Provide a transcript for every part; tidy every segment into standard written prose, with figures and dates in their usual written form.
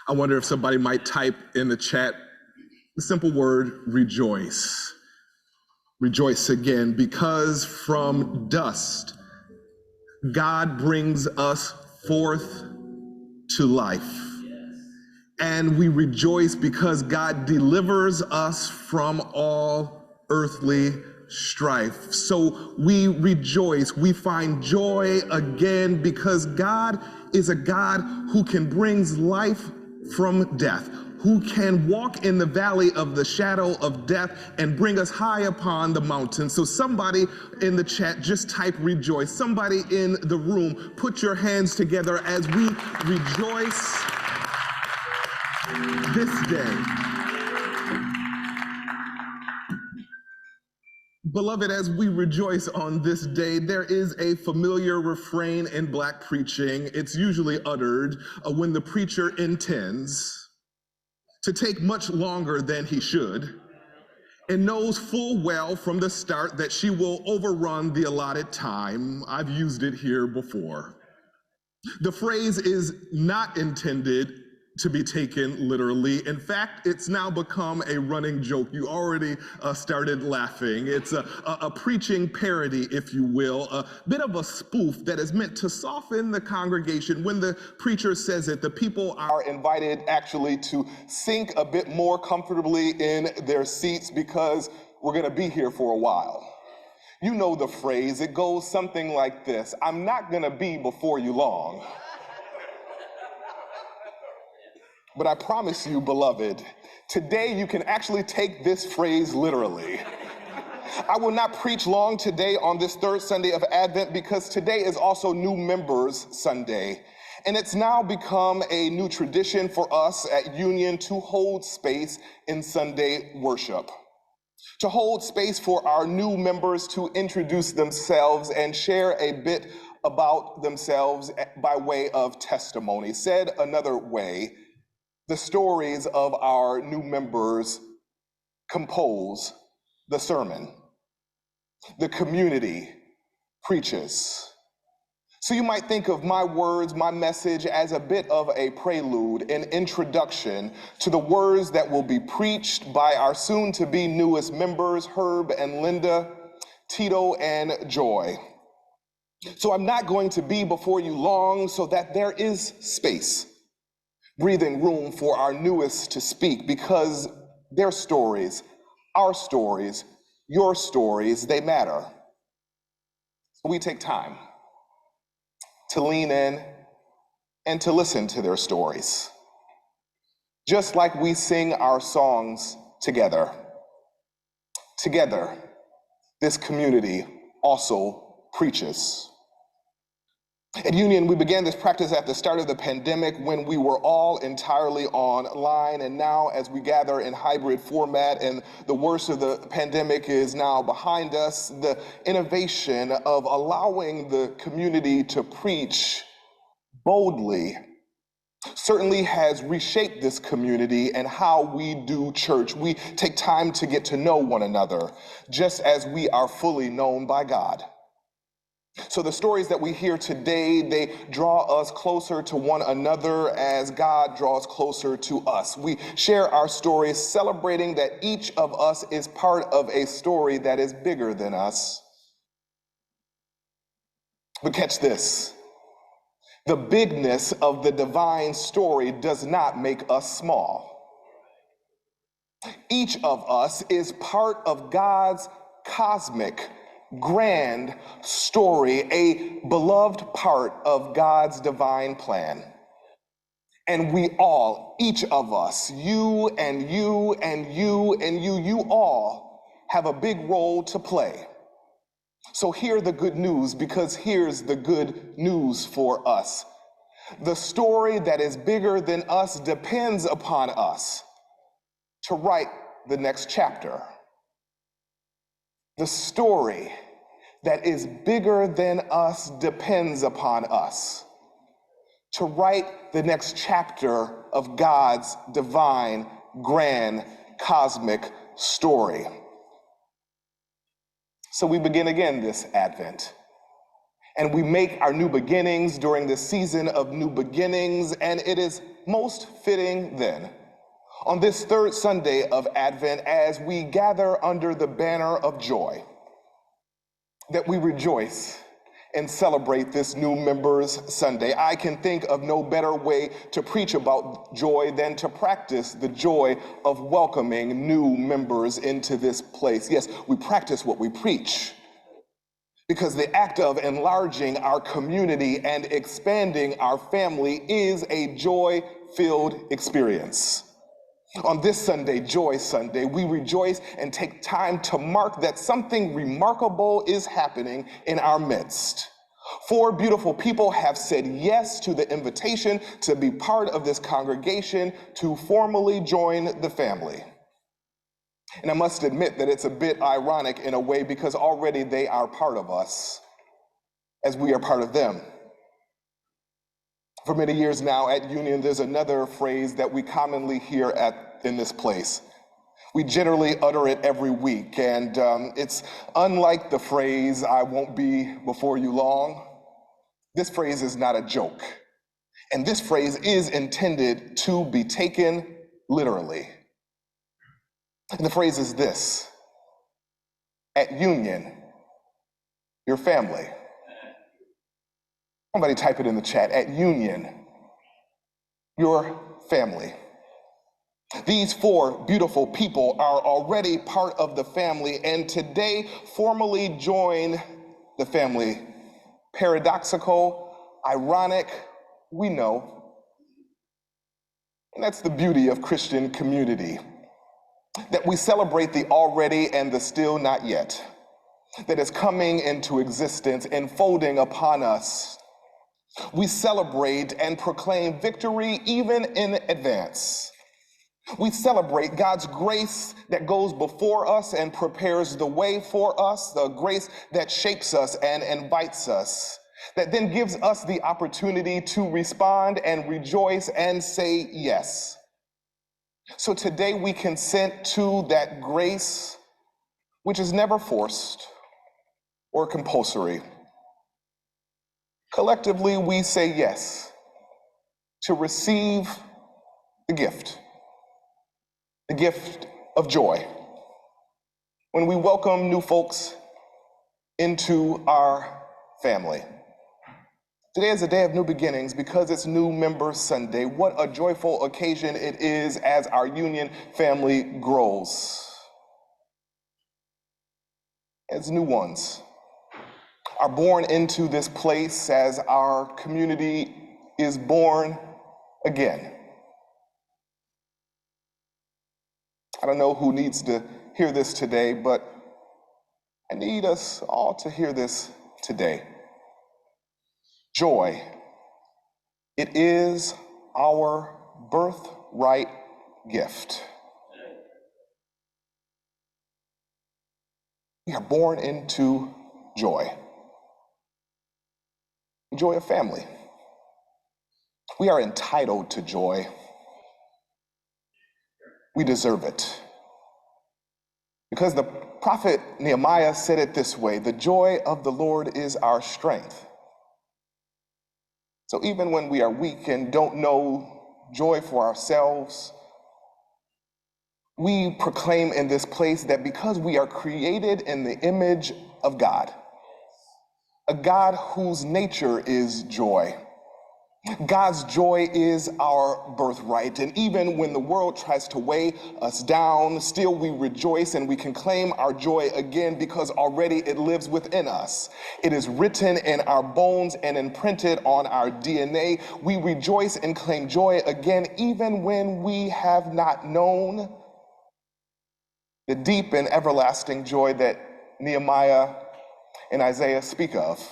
I wonder if somebody might type in the chat the simple word rejoice. Rejoice again, because from dust God brings us forth to life. And we rejoice because God delivers us from all earthly strife. So we rejoice, we find joy again because God is a God who can bring life from death, who can walk in the valley of the shadow of death and bring us high upon the mountain. So somebody in the chat, just type rejoice. Somebody in the room, put your hands together as we rejoice this day. Beloved, as we rejoice on this day, there is a familiar refrain in Black preaching. It's usually uttered when the preacher intends to take much longer than he should and knows full well from the start that she will overrun the allotted time. I've used it here before. The phrase is not intended to be taken literally. In fact, it's now become a running joke. You already started laughing. It's a preaching parody, if you will, a bit of a spoof that is meant to soften the congregation. When the preacher says it, the people are invited actually to sink a bit more comfortably in their seats because we're going to be here for a while. You know the phrase. It goes something like this: I'm not going to be before you long. But I promise you, beloved, today you can actually take this phrase literally. I will not preach long today on this third Sunday of Advent because today is also New Members Sunday. And it's now become a new tradition for us at Union to hold space in Sunday worship, to hold space for our new members to introduce themselves and share a bit about themselves by way of testimony. Said another way, the stories of our new members compose the sermon. The community preaches. So you might think of my words, my message, as a bit of a prelude, an introduction to the words that will be preached by our soon-to-be newest members, Herb and Linda, Tito and Joy. So I'm not going to be before you long so that there is space, breathing room for our newest to speak, because their stories, our stories, your stories, they matter. So we take time to lean in and to listen to their stories, just like we sing our songs together. Together, this community also preaches. At Union, we began this practice at the start of the pandemic when we were all entirely online, and now as we gather in hybrid format and the worst of the pandemic is now behind us, the innovation of allowing the community to preach boldly certainly has reshaped this community and how we do church. We take time to get to know one another, just as we are fully known by God. So the stories that we hear today, they draw us closer to one another as God draws closer to us. We share our stories, celebrating that each of us is part of a story that is bigger than us. But catch this: the bigness of the divine story does not make us small. Each of us is part of God's cosmic, grand story, a beloved part of God's divine plan. And we all, each of us, you and you and you and you all have a big role to play. So hear the good news, because here's the good news for us. The story that is bigger than us depends upon us to write the next chapter. The story that is bigger than us depends upon us to write the next chapter of God's divine, grand, cosmic story. So we begin again this Advent, and we make our new beginnings during the season of new beginnings, and it is most fitting then, on this third Sunday of Advent, as we gather under the banner of joy, that we rejoice and celebrate this new Members Sunday. I can think of no better way to preach about joy than to practice the joy of welcoming new members into this place. Yes, we practice what we preach, because the act of enlarging our community and expanding our family is a joy-filled experience. On this Sunday, Joy Sunday, we rejoice and take time to mark that something remarkable is happening in our midst. 4 beautiful people have said yes to the invitation to be part of this congregation, to formally join the family. And I must admit that it's a bit ironic in a way, because already they are part of us as we are part of them. For many years now at Union, there's another phrase that we commonly hear in this place. We generally utter it every week, and it's unlike the phrase, "I won't be before you long." This phrase is not a joke, and this phrase is intended to be taken literally. And the phrase is this: at Union, your family. Somebody type it in the chat. At Union, your family. These 4 beautiful people are already part of the family, and today formally join the family. Paradoxical, ironic, we know. And that's the beauty of Christian community, that we celebrate the already and the still not yet, that is coming into existence and folding upon us. We celebrate and proclaim victory even in advance. We celebrate God's grace that goes before us and prepares the way for us, the grace that shapes us and invites us, that then gives us the opportunity to respond and rejoice and say yes. So today we consent to that grace, which is never forced or compulsory. Collectively, we say yes to receive the gift of joy, when we welcome new folks into our family. Today is a day of new beginnings because it's New Members Sunday. What a joyful occasion it is as our Union family grows, as new ones are born into this place, as our community is born again. I don't know who needs to hear this today, but I need us all to hear this today. Joy, it is our birthright gift. We are born into joy. Joy of family. We are entitled to joy. We deserve it. Because the prophet Nehemiah said it this way: the joy of the Lord is our strength. So even when we are weak and don't know joy for ourselves, we proclaim in this place that because we are created in the image of God, a God whose nature is joy, God's joy is our birthright. And even when the world tries to weigh us down, still we rejoice and we can claim our joy again, because already it lives within us. It is written in our bones and imprinted on our DNA. We rejoice and claim joy again, even when we have not known the deep and everlasting joy that Nehemiah and Isaiah speak of.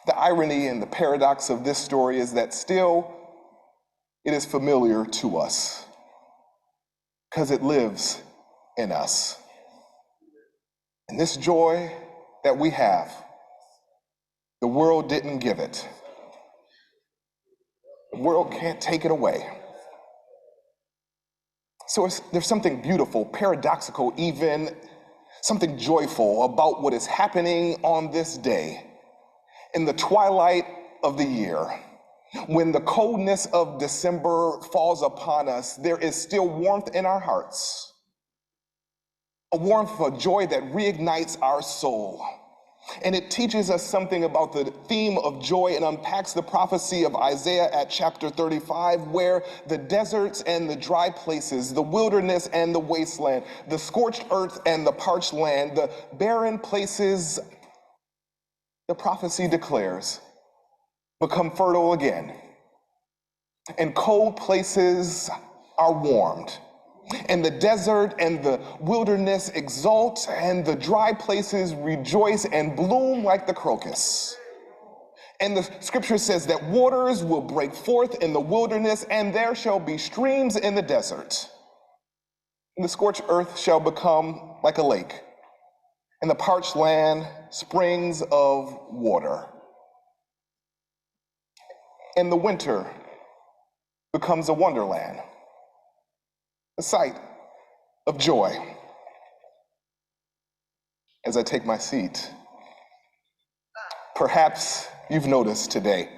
The irony and the paradox of this story is that still it is familiar to us because it lives in us. And this joy that we have, the world didn't give it. The world can't take it away. So there's something beautiful, paradoxical, even something joyful about what is happening on this day, in the twilight of the year, When the coldness of December falls upon us, there is still warmth in our hearts, a warmth of joy that reignites our soul. And it teaches us something about the theme of joy and unpacks the prophecy of Isaiah at chapter 35, where the deserts and the dry places, the wilderness and the wasteland, the scorched earth and the parched land, the barren places, the prophecy declares, become fertile again. And cold places are warmed. And the desert and the wilderness exult, and the dry places rejoice and bloom like the crocus. And the scripture says that waters will break forth in the wilderness, and there shall be streams in the desert. And the scorched earth shall become like a lake, and the parched land springs of water. And the winter becomes a wonderland, a sight of joy. As I take my seat, perhaps you've noticed today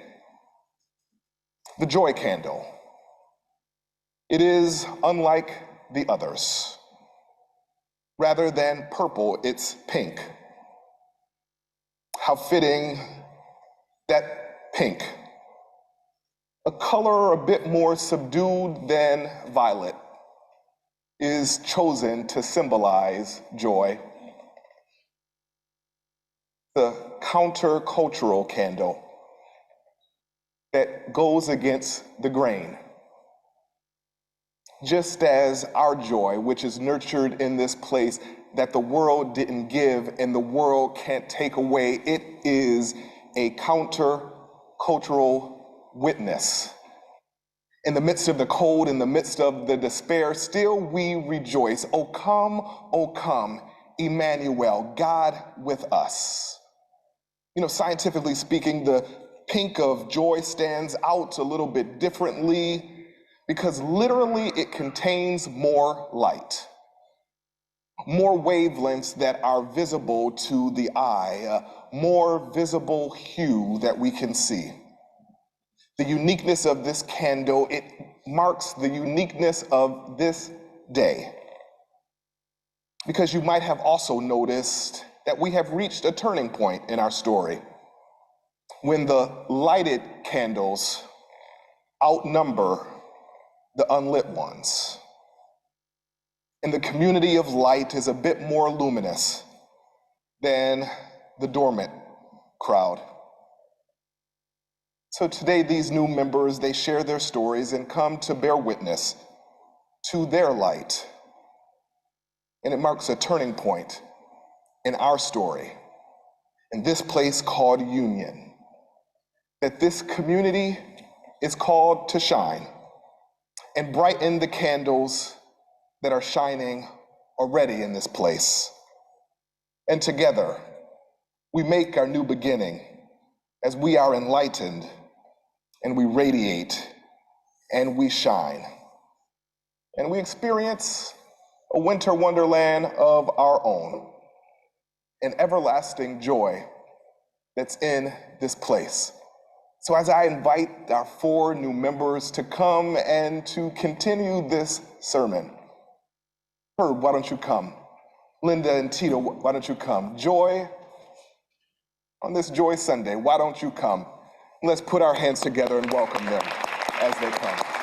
the joy candle. It is unlike the others. Rather than purple, it's pink. How fitting that pink, a color a bit more subdued than violet, is chosen to symbolize joy. The countercultural candle that goes against the grain. Just as our joy, which is nurtured in this place that the world didn't give and the world can't take away, it is a countercultural witness. In the midst of the cold, in the midst of the despair, still we rejoice. O come, Emmanuel, God with us. You know, scientifically speaking, the pink of joy stands out a little bit differently because literally it contains more light, more wavelengths that are visible to the eye, more visible hue that we can see. The uniqueness of this candle, it marks the uniqueness of this day. Because you might have also noticed that we have reached a turning point in our story when the lighted candles outnumber the unlit ones. And the community of light is a bit more luminous than the dormant crowd. So today, these new members, they share their stories and come to bear witness to their light. And it marks a turning point in our story, in this place called Union, that this community is called to shine and brighten the candles that are shining already in this place. And together, we make our new beginning as we are enlightened and we radiate and we shine. And we experience a winter wonderland of our own, an everlasting joy that's in this place. So as I invite our 4 new members to come and to continue this sermon, Herb, why don't you come? Linda and Tito, why don't you come? Joy, on this Joy Sunday, why don't you come? Let's put our hands together and welcome them as they come.